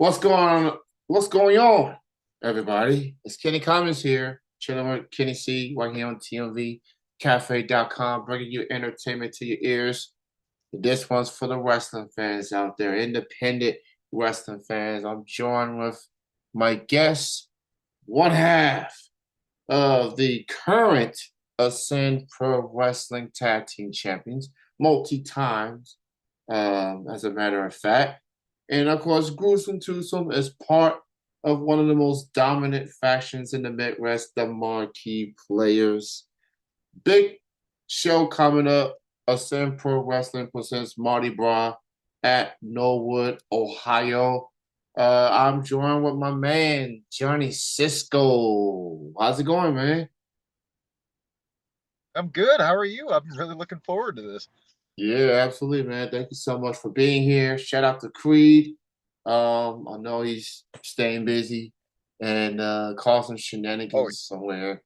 What's going on? What's going on, everybody? It's Kenny Commons here, chilling with Kenny C, right here on TMVCafe.com, bringing you entertainment to your ears. This one's for the wrestling fans out there, independent wrestling fans. I'm joined with my guest, one half of the current Ascend Pro Wrestling Tag Team Champions, multi times, as a matter of fact. And of course, Gruesome Twosome is part of one of the most dominant factions in the Midwest, the Marquee Players. Big show coming up. Ascend Pro Wrestling presents Mardi Gras at Norwood, Ohio. I'm joined with my man, Johnny Sisco. How's it going, man? I'm good. How are you? I'm really looking forward to this. Yeah, absolutely, man. Thank you so much for being here. Shout out to Creed. I know he's staying busy and causing Oh, shenanigans somewhere.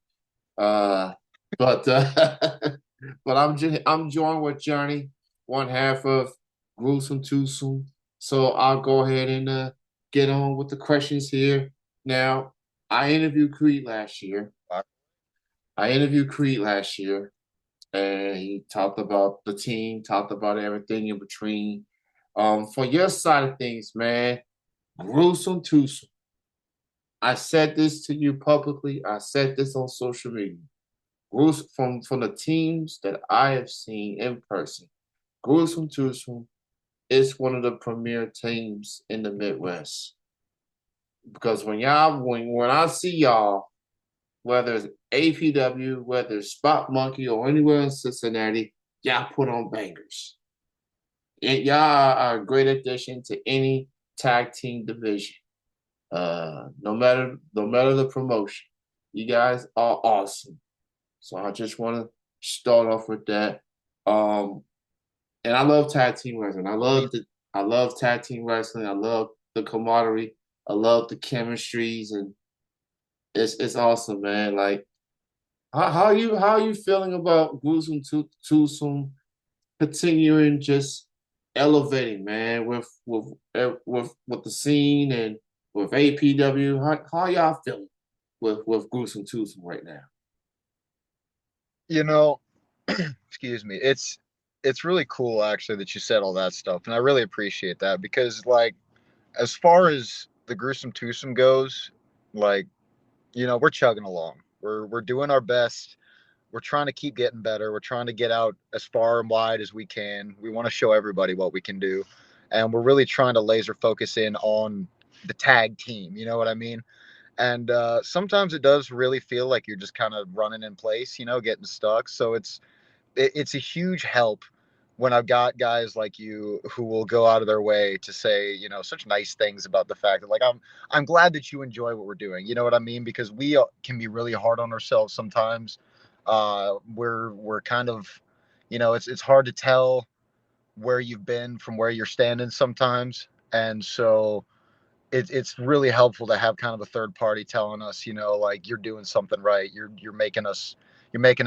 Uh, but but I'm joined with Johnny, one half of Gruesome Twosome. So I'll go ahead and get on with the questions here. Now, I interviewed Creed last year. uh, I interviewed Creed last year, and he talked about the team, talked about everything in between. For your side of things, man, gruesome twosome. I said this to you publicly. I said this on social media. Gruesome from the teams that I have seen in person. Gruesome twosome is one of the premier teams in the Midwest because when I see y'all, whether it's APW, whether it's Spot Monkey or anywhere in Cincinnati, y'all put on bangers. Y'all are a great addition to any tag team division. No matter the promotion, you guys are awesome. So I just want to start off with that. Um, and I love tag team wrestling. me, I love tag team wrestling. I love the camaraderie. I love the chemistries, and it's awesome, man. Like how are you feeling about Gruesome Twosome continuing just elevating, man, with the scene and with APW. How y'all feeling with Gruesome Twosome right now? you know, excuse me. It's really cool actually that you said all that stuff, and I really appreciate that because as far as the gruesome twosome goes, like we're chugging along. We're doing our best. We're trying to keep getting better. We're trying to get out as far and wide as we can. We want to show everybody what we can do, and we're really trying to laser focus in on the tag team. You know what I mean? And sometimes it does really feel like you're just kind of running in place, getting stuck. So it's a huge help when I've got guys like you who will go out of their way to say, such nice things about the fact that I'm glad that you enjoy what we're doing. You know what I mean? Because we can be really hard on ourselves sometimes. We're kind of, it's hard to tell where you've been from where you're standing sometimes, and so it's really helpful to have kind of a third party telling us, like you're doing something right. You're making us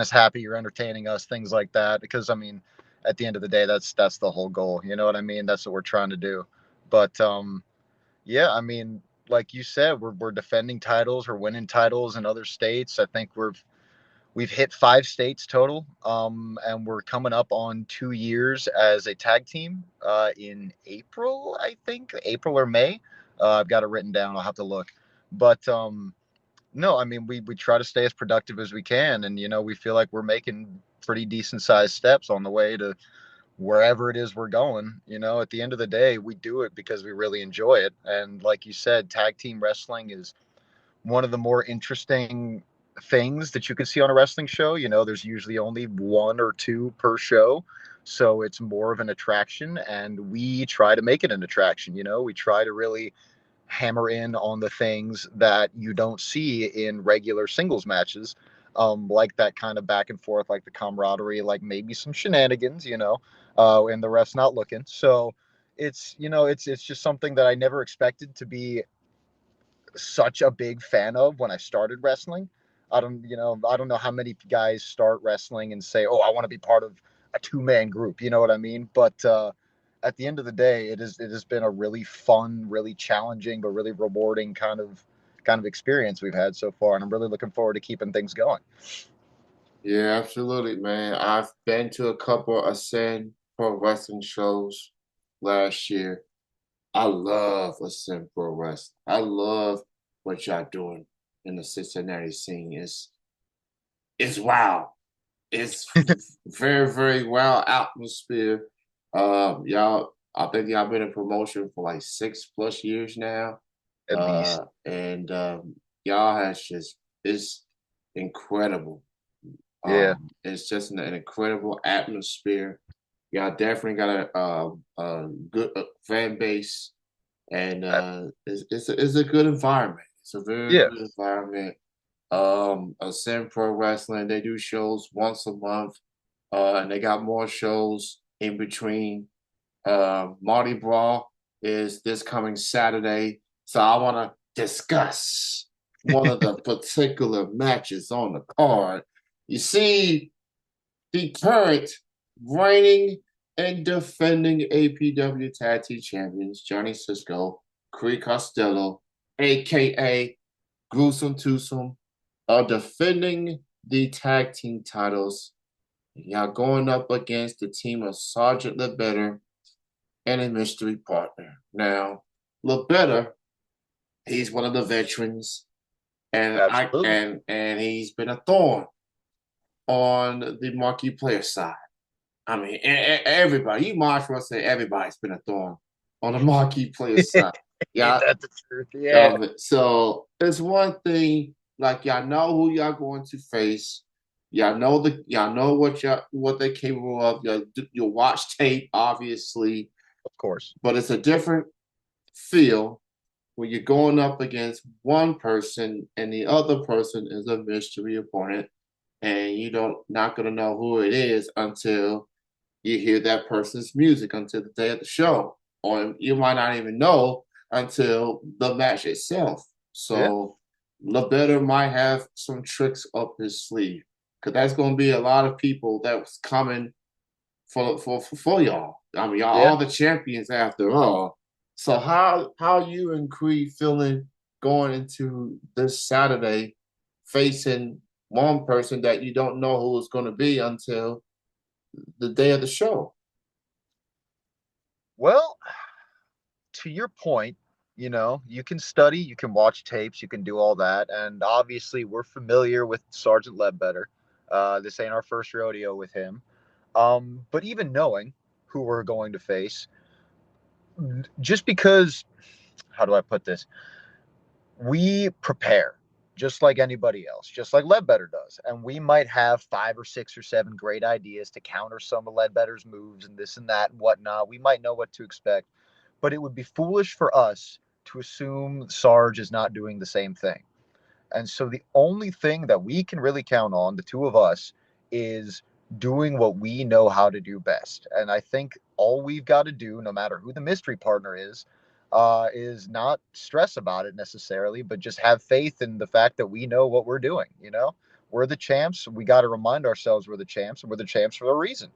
happy. You're entertaining us, things like that. Because I mean, at the end of the day, that's the whole goal. You know what I mean? That's what we're trying to do. But yeah, I mean, like you said, we're defending titles, we're winning titles in other states. I think we've hit 5 states total, and we're coming up on 2 years as a tag team in April, I think, April or May. I've got it written down. I'll have to look. But no, I mean, we try to stay as productive as we can, and we feel like we're making pretty decent sized steps on the way to wherever it is we're going. At the end of the day, we do it because we really enjoy it. And like you said, tag team wrestling is one of the more interesting things that you can see on a wrestling show. There's usually only one or two per show. So it's more of an attraction, and we try to make it an attraction. We try to really hammer in on the things that you don't see in regular singles matches, like that kind of back and forth, like the camaraderie, like maybe some shenanigans, and the ref's not looking. So it's just something that I never expected to be such a big fan of when I started wrestling. I don't know how many guys start wrestling and say, "Oh, I want to be part of a two-man group." You know what I mean? But at the end of the day, it has been a really fun, really challenging, but really rewarding kind of experience we've had so far, and I'm really looking forward to keeping things going. Yeah, absolutely, man. I've been to a couple of Ascend Pro Wrestling shows last year. I love Ascend Pro Wrestling. I love what y'all doing in the Cincinnati scene. It's wow. It's very, very well atmosphere. I think y'all been in promotion for like 6+ years now. At least, And y'all has just it's incredible. yeah, It's just an incredible atmosphere. Y'all definitely got a good fan base, and it's a good environment. It's a very yeah, good environment. Ascend Pro Wrestling, they do shows once a month, and they got more shows in between. Mardi Gras is this coming Saturday, so I want to discuss one of the particular matches on the card. You see, the current reigning and defending APW Tag Team Champions, Johnny Sisco, Creed Costello, aka Gruesome Twosome, are defending the tag team titles. Y'all going up against the team of Sergeant LeBetter and a mystery partner. Now, LeBetter, he's one of the veterans, and I absolutely. and he's been a thorn on the marquee player side. I mean, everybody, you might as well say everybody's been a thorn on the marquee player side. Ain't Yeah, that the truth? Yeah, so it's one thing, like y'all know who y'all going to face. Y'all know what they're capable of. You'll watch tape, obviously, of course. but it's a different feel when you're going up against one person and the other person is a mystery opponent, and you don't not gonna know who it is until you hear that person's music until the day of the show, or you might not even know until the match itself. Yeah, So LeBetter might have some tricks up his sleeve because that's going to be a lot of people that was coming for y'all. I mean, y'all yeah. all the champions after all. So how you and Creed feeling going into this Saturday, facing one person that you don't know who it's going to be until the day of the show? Well, to your point, you can study, you can watch tapes, you can do all that, and obviously we're familiar with Sergeant Ledbetter. This ain't our first rodeo with him. But even knowing who we're going to face, just because, how do I put this? We prepare just like anybody else, just like Ledbetter does. And we might have 5 or 6 or 7 great ideas to counter some of Ledbetter's moves and this and that and whatnot. We might know what to expect, but it would be foolish for us to assume Sarge is not doing the same thing. And so the only thing that we can really count on, the two of us, is doing what we know how to do best. And I think all we've got to do, no matter who the mystery partner is not stress about it necessarily, but just have faith in the fact that we know what we're doing. We're the champs. We got to remind ourselves we're the champs, and we're the champs for a reason.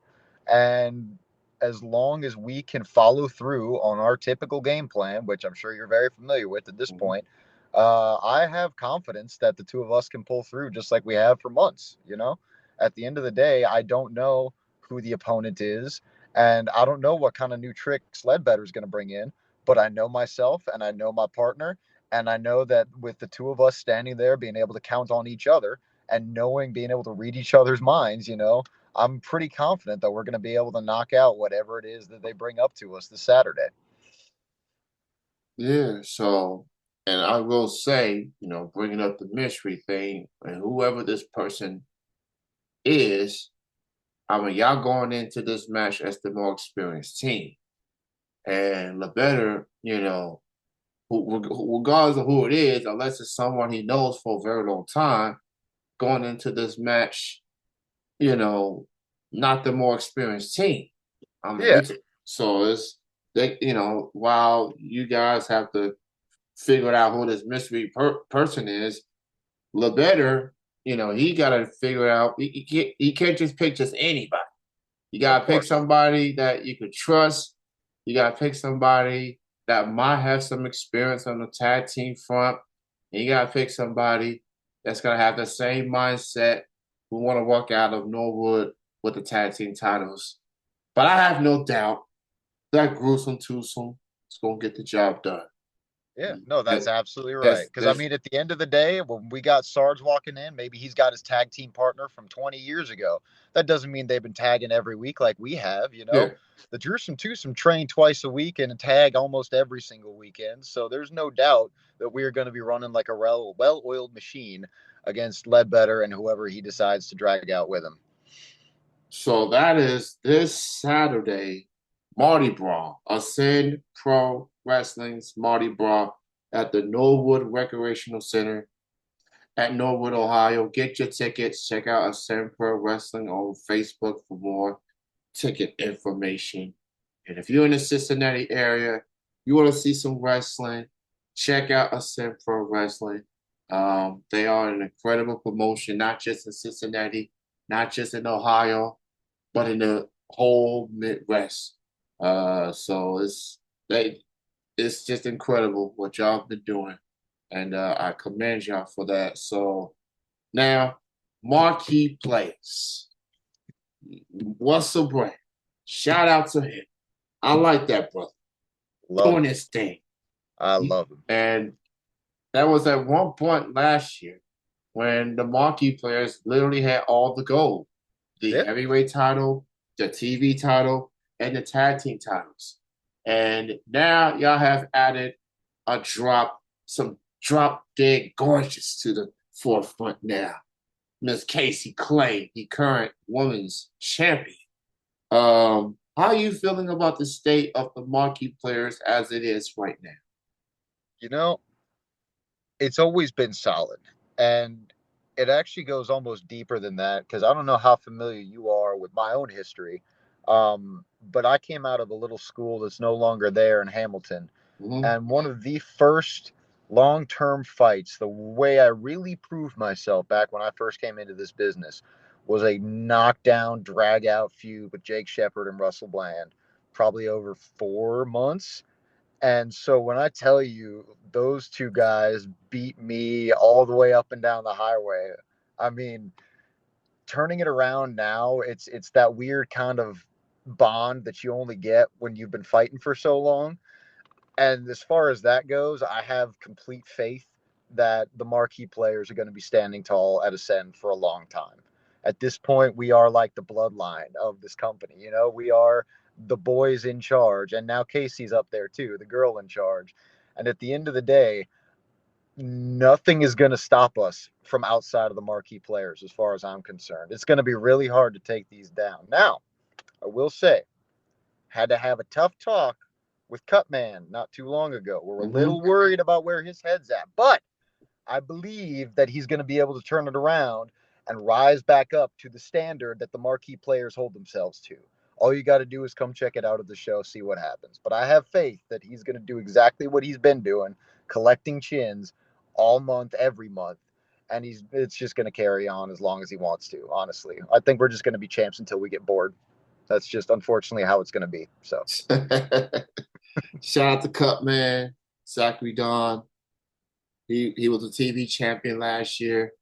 And as long as we can follow through on our typical game plan, which I'm sure you're very familiar with at this Mhm. point, I have confidence that the two of us can pull through just like we have for months. At the end of the day, I don't know who the opponent is, and I don't know what kind of new tricks Ledbetter is going to bring in, but I know myself and I know my partner, and I know that with the two of us standing there, being able to count on each other and being able to read each other's minds, I'm pretty confident that we're going to be able to knock out whatever it is that they bring up to us this Saturday. Yeah, so, and I will say, bringing up the mystery thing, and whoever this person is, I mean, y'all going into this match as the more experienced team. And the better, regardless of who it is, unless it's someone he knows for a very long time, going into this match, you know, not the more experienced team. I mean, Yeah, so it's, while you guys have to figure out who this mystery person is, LeBetter, he got to figure out. He can't just pick just anybody. You of got to pick course. somebody that you could trust, You gotta pick somebody that might have some experience on the tag team front. And you gotta pick somebody that's gonna have the same mindset who want to walk out of Norwood with the tag team titles. But I have no doubt that gruesome twosome is gonna get the job done. Yeah, no, that's That, absolutely right. that's Because I that's mean, at the end of the day, when we got Sarge walking in, maybe he's got his tag team partner from 20 years ago. That doesn't mean they've been tagging every week like we have. yeah. The Drewsome twosome train twice a week and tag almost every single weekend. So there's no doubt that we are going to be running like a well-oiled machine against Ledbetter and whoever he decides to drag out with him. So that is this Saturday, Mardi Gras, Ascend Pro Wrestling's Mardi Gras at the Norwood Recreational Center at Norwood, Ohio. Get your tickets. Check out Ascend Pro Wrestling on Facebook for more ticket information. And if you're in the Cincinnati area, you want to see some wrestling, check out Ascend Pro Wrestling. They are an incredible promotion, not just in Cincinnati, not just in Ohio, but in the whole Midwest. So they it's just incredible what y'all been doing, and I commend y'all for that. So now, marquee players, Russell Brand, shout out to him. I like that brother Love doing him. his thing, I love him. and that was at one point last year when the marquee players literally had all the gold, the Yeah. heavyweight title, the TV title, and the tag team titles. And now y'all have added some drop dead gorgeous to the forefront now. Miss Casey Clay, the current women's champion. How are you feeling about the state of the marquee players as it is right now? You know, it's always been solid. And it actually goes almost deeper than that because I don't know how familiar you are with my own history. But I came out of a little school that's no longer there in Hamilton. Mm-hmm. And one of the first long term fights, the way I really proved myself back when I first came into this business, was a knockdown, drag out feud with Jake Shepard and Russell Bland, probably over 4 months. And so when I tell you those two guys beat me all the way up and down the highway, I mean, turning it around now, it's that weird kind of bond that you only get when you've been fighting for so long. And as far as that goes, I have complete faith that the marquee players are going to be standing tall at Ascend for a long time. At this point, we are like the bloodline of this company. We are the boys in charge. And now Casey's up there too, the girl in charge. And at the end of the day, nothing is going to stop us from outside of the marquee players, as far as I'm concerned. It's going to be really hard to take these down. Now, I will say, had to have a tough talk with Cutman not too long ago. We're a Mm-hmm. little worried about where his head's at, but I believe that he's going to be able to turn it around and rise back up to the standard that the marquee players hold themselves to. All you got to do is come check it out at the show, see what happens. But I have faith that he's going to do exactly what he's been doing, collecting chins all month, every month. And it's just going to carry on as long as he wants to, honestly. I think we're just going to be champs until we get bored. That's just unfortunately how it's going to be. So, Shout out to Cup Man, Zachary Don. He was a TV champion last year.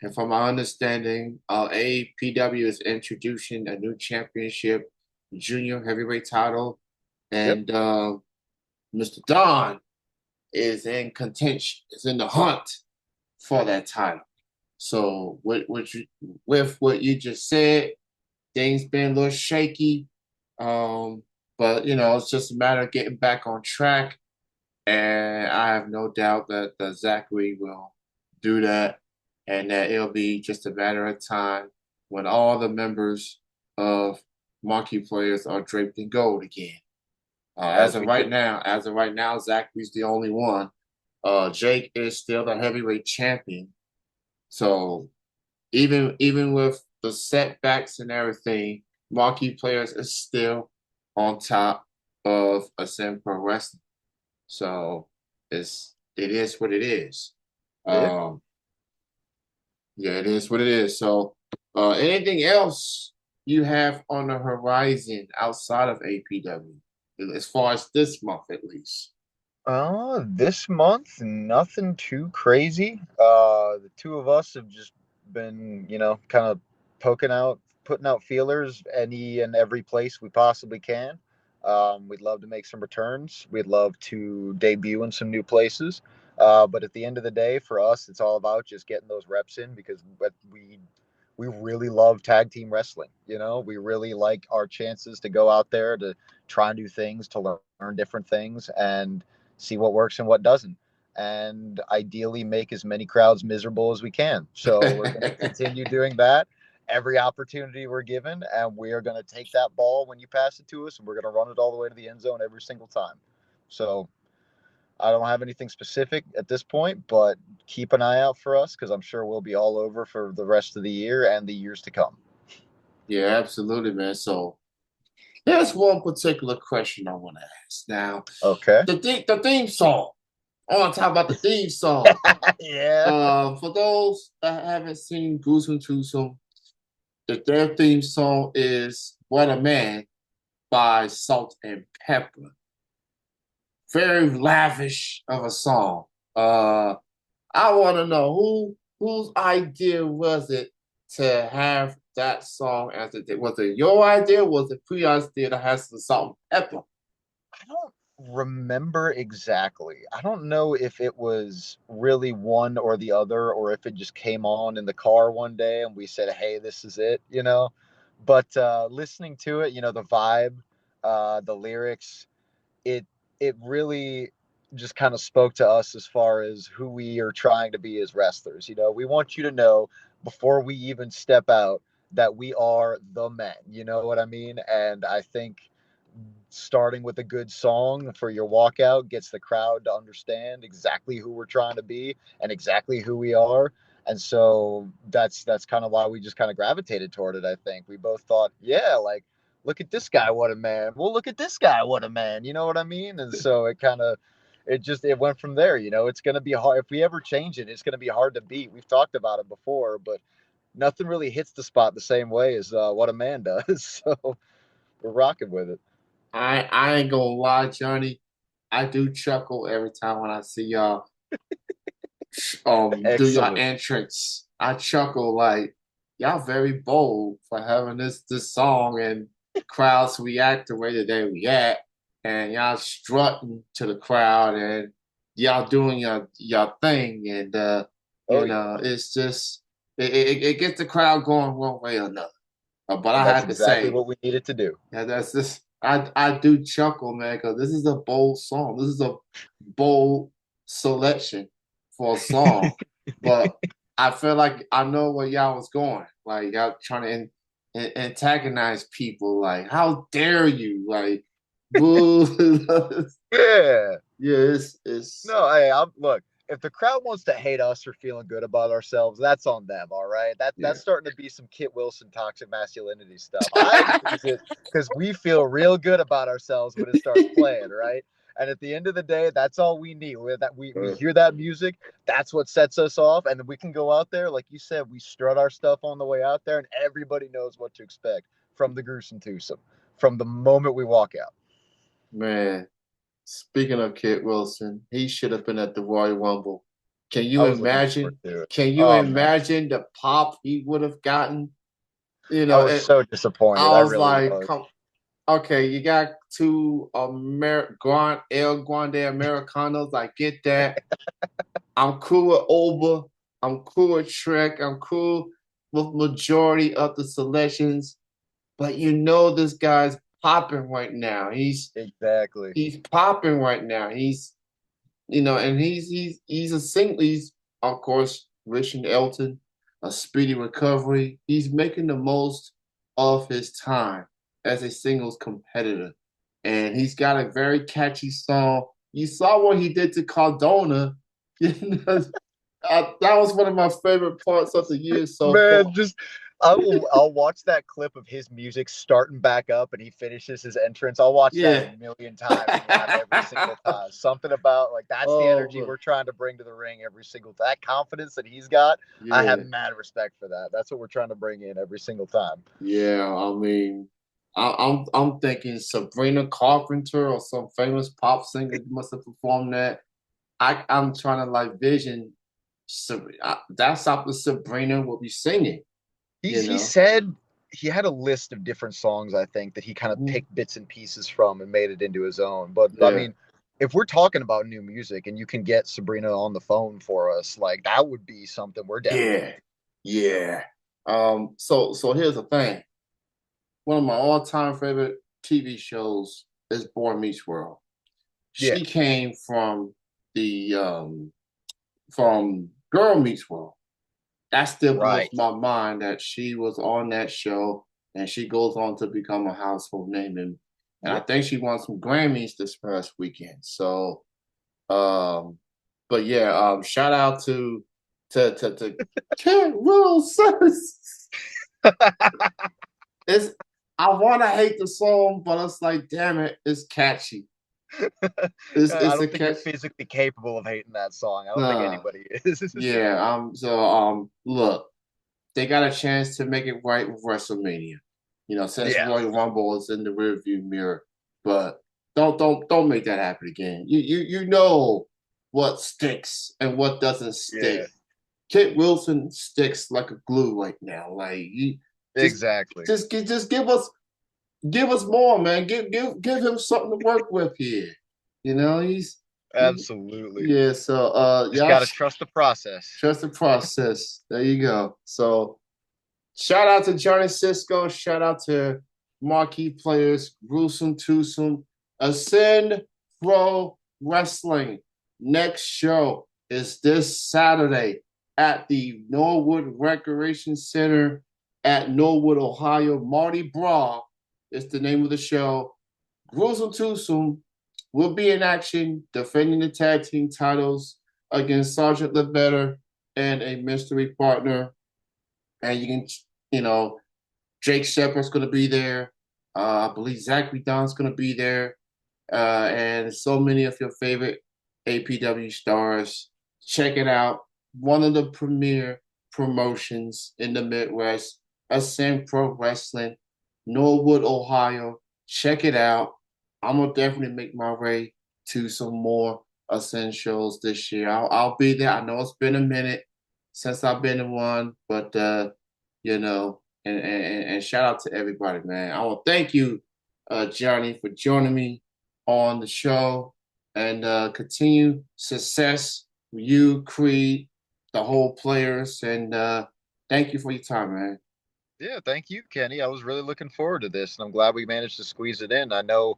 And from my understanding, APW is introducing a new championship, junior heavyweight title. yep, And Mr. Don is in contention, is in the hunt for that title. So with what you just said, things been a little shaky. But it's just a matter of getting back on track. And I have no doubt that Zachary will do that, and that it'll be just a matter of time when all the members of Marquee Players are draped in gold again. as we should. As of right now, Zachary's the only one. Jake is still the heavyweight champion. So even with the setbacks and everything, Marquee Players is still on top of Ascend Pro Wrestling. So it is what it is. Yeah. Um, yeah, it is what it is. So anything else you have on the horizon outside of APW? as far as this month at least? This month, nothing too crazy. The two of us have just been, kind of putting out feelers any and every place we possibly can. We'd love to make some returns. We'd love to debut in some new places. But at the end of the day, for us, it's all about just getting those reps in because we really love tag team wrestling. We really like our chances to go out there to try and do things, to learn different things, and see what works and what doesn't, and ideally make as many crowds miserable as we can. So we're going to continue doing that every opportunity we're given, and we are going to take that ball when you pass it to us, and we're going to run it all the way to the end zone every single time. So I don't have anything specific at this point, but keep an eye out for us because I'm sure we'll be all over for the rest of the year and the years to come. Yeah, absolutely, man. So there's one particular question I want to ask. Now, Okay. the theme song. I want to talk about the theme song. Yeah. For those that haven't seen Gruesome Twosome, their theme song is "What a Man" by Salt and Pepper. Very lavish of a song. I want to know whose idea was it to have that song as it was it your idea? Was it Priya's idea to have some salt and pepper? I don't remember exactly. I don't know if it was really one or the other, or if it just came on in the car one day and we said, "Hey, this is it." But listening to it, the vibe, the lyrics, it it really just kind of spoke to us as far as who we are trying to be as wrestlers. We want you to know before we even step out that we are the men. You know what I mean? And I think starting with a good song for your walkout gets the crowd to understand exactly who we're trying to be and exactly who we are. And so that's kind of why we just kind of gravitated toward it. I think we both thought, yeah, like, look at this guy, what a man. Well, look at this guy, what a man. You know what I mean? And so it went from there. It's going to be hard if we ever change it. It's going to be hard to beat. We've talked about it before, but nothing really hits the spot the same way as what a man does. So we're rocking with it. I ain't gonna lie, Johnny. I do chuckle every time when I see y'all do your Excellent. entrance. I chuckle like y'all very bold for having this song and crowds react the way that they react and y'all strutting to the crowd and y'all doing your thing and Oh yeah. it's just it gets the crowd going one way or another. But I And that's had to exactly say what we needed to do. yeah, that's just I do chuckle, man, because this is a bold song. This is a bold selection for a song. But I feel like I know where y'all was going. Like y'all trying to antagonize people. Like, how dare you? Like, boo. Yeah. Yeah, it's No, hey, look. If the crowd wants to hate us for feeling good about ourselves, that's on them. All right, that's yeah. starting to be some Kit Wilson toxic masculinity stuff. I use it because we feel real good about ourselves when it starts playing. Right, and at the end of the day, that's all we need. We hear that music, that's what sets us off, and then we can go out there, like you said, we strut our stuff on the way out there, and everybody knows what to expect from the gruesome twosome from the moment we walk out. Man, speaking of Kit Wilson, he should have been at the Royal Rumble. Can I you was looking forward imagine? to it. Can you Oh man, imagine the pop he would have gotten? I was And so disappointed. I I was really like, was. come, okay, you got two El Grande Americanos. I get that. I'm cool with Oba. I'm cool with Shrek. I'm cool with majority of the selections. But this guy's popping right now. Exactly. He's popping right now. And he's a single. He's of course wishing Elton a speedy recovery. He's making the most of his time as a singles competitor, and he's got a very catchy song. You saw what he did to Cardona. That was one of my favorite parts of the year so Man, far. just I'll watch that clip of his music starting back up and he finishes his entrance. I'll watch that a Yeah. million times and laugh every single time. Something about like that's the Oh, energy man. we're trying to bring to the ring every single time. That confidence that he's got, I have Yeah. mad respect for that. That's what we're trying to bring in every single time. Yeah. I mean. I'm thinking Sabrina Carpenter or some famous pop singer must have performed that. I'm trying to like vision. That's how the Sabrina will be singing. You He know. said he had a list of different songs, I think, that he kind of Mhm. picked bits and pieces from and made it into his own. But I Yeah. mean, if we're talking about new music and you can get Sabrina on the phone for us, like that would be something we're definitely. Yeah. Yeah. So here's the thing. One of my all-time favorite TV shows is Boy Meets World. Yeah, She came the from Girl Meets World. That still blows right. my mind that she was on that show and she goes on to become a household name and I Yep. think she won some Grammys this past weekend. So um but yeah, shout out to Kent Wilson. It's I wanna hate the song, but it's like damn it, it's catchy. I It's a don't think you're catch. physically capable of hating that song. I don't think Nah, anybody is. yeah. Look, they got a chance to make it right with WrestleMania. You know, since Yeah, Royal Rumble is in the rearview mirror, but don't make that happen again. You know what sticks and what doesn't yeah, stick. Kit Wilson sticks like a glue right now. Like you just exactly. just give us more, man. Give him something to work with here. You know, he Absolutely. yeah. So Just got to trust the process. trust the process. There you go. So shout out to Johnny Sisco. Shout out to marquee players, Gruesome Twosome, Ascend Pro Wrestling. Next show is this Saturday at the Norwood Recreation Center at Norwood, Ohio. Marty Bra is the name of the show. Gruesome Twosome will be in action defending the tag team titles against Sergeant Lebetter and a mystery partner. And you can, you know, Jake Shepard's going to be there. I believe Zachary Don's going to be there. And so many of your favorite APW stars. Check it out. One of the premier promotions in the Midwest, Ascend Pro Wrestling, Norwood, Ohio. Check it out. I'm going to definitely make my way to some more Ascend shows this year. I'll be there. I know it's been a minute since I've been in one, but you know, and shout out to everybody, man. I want to thank you, Johnny, for joining me on the show and continue success for you, Creed, the whole players, and thank you for your time, man. Yeah, thank you, Kenny. I was really looking forward to this, and I'm glad we managed to squeeze it in. I know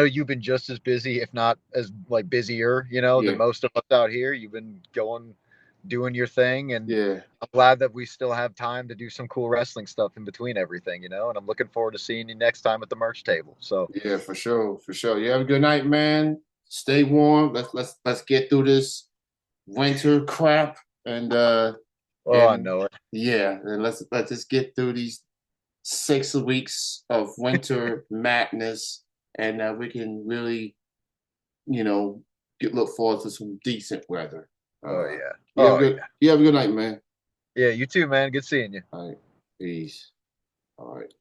you've been just as busy, if not as like busier, than Yeah, most of us out here. You've been going, doing your thing, and yeah, I'm glad that we still have time to do some cool wrestling stuff in between everything, and I'm looking forward to seeing you next time at the merch table. So, yeah, for sure, for sure. You have a good night, man. Stay warm. Let's get through this winter crap and oh, I and know it. yeah, and let's just get through these 6 weeks of winter madness, and we can really, you know, look forward to some decent weather. Oh yeah. Oh yeah. You have a good night, man. Yeah, you too, man. Good seeing you. All right, peace. All right.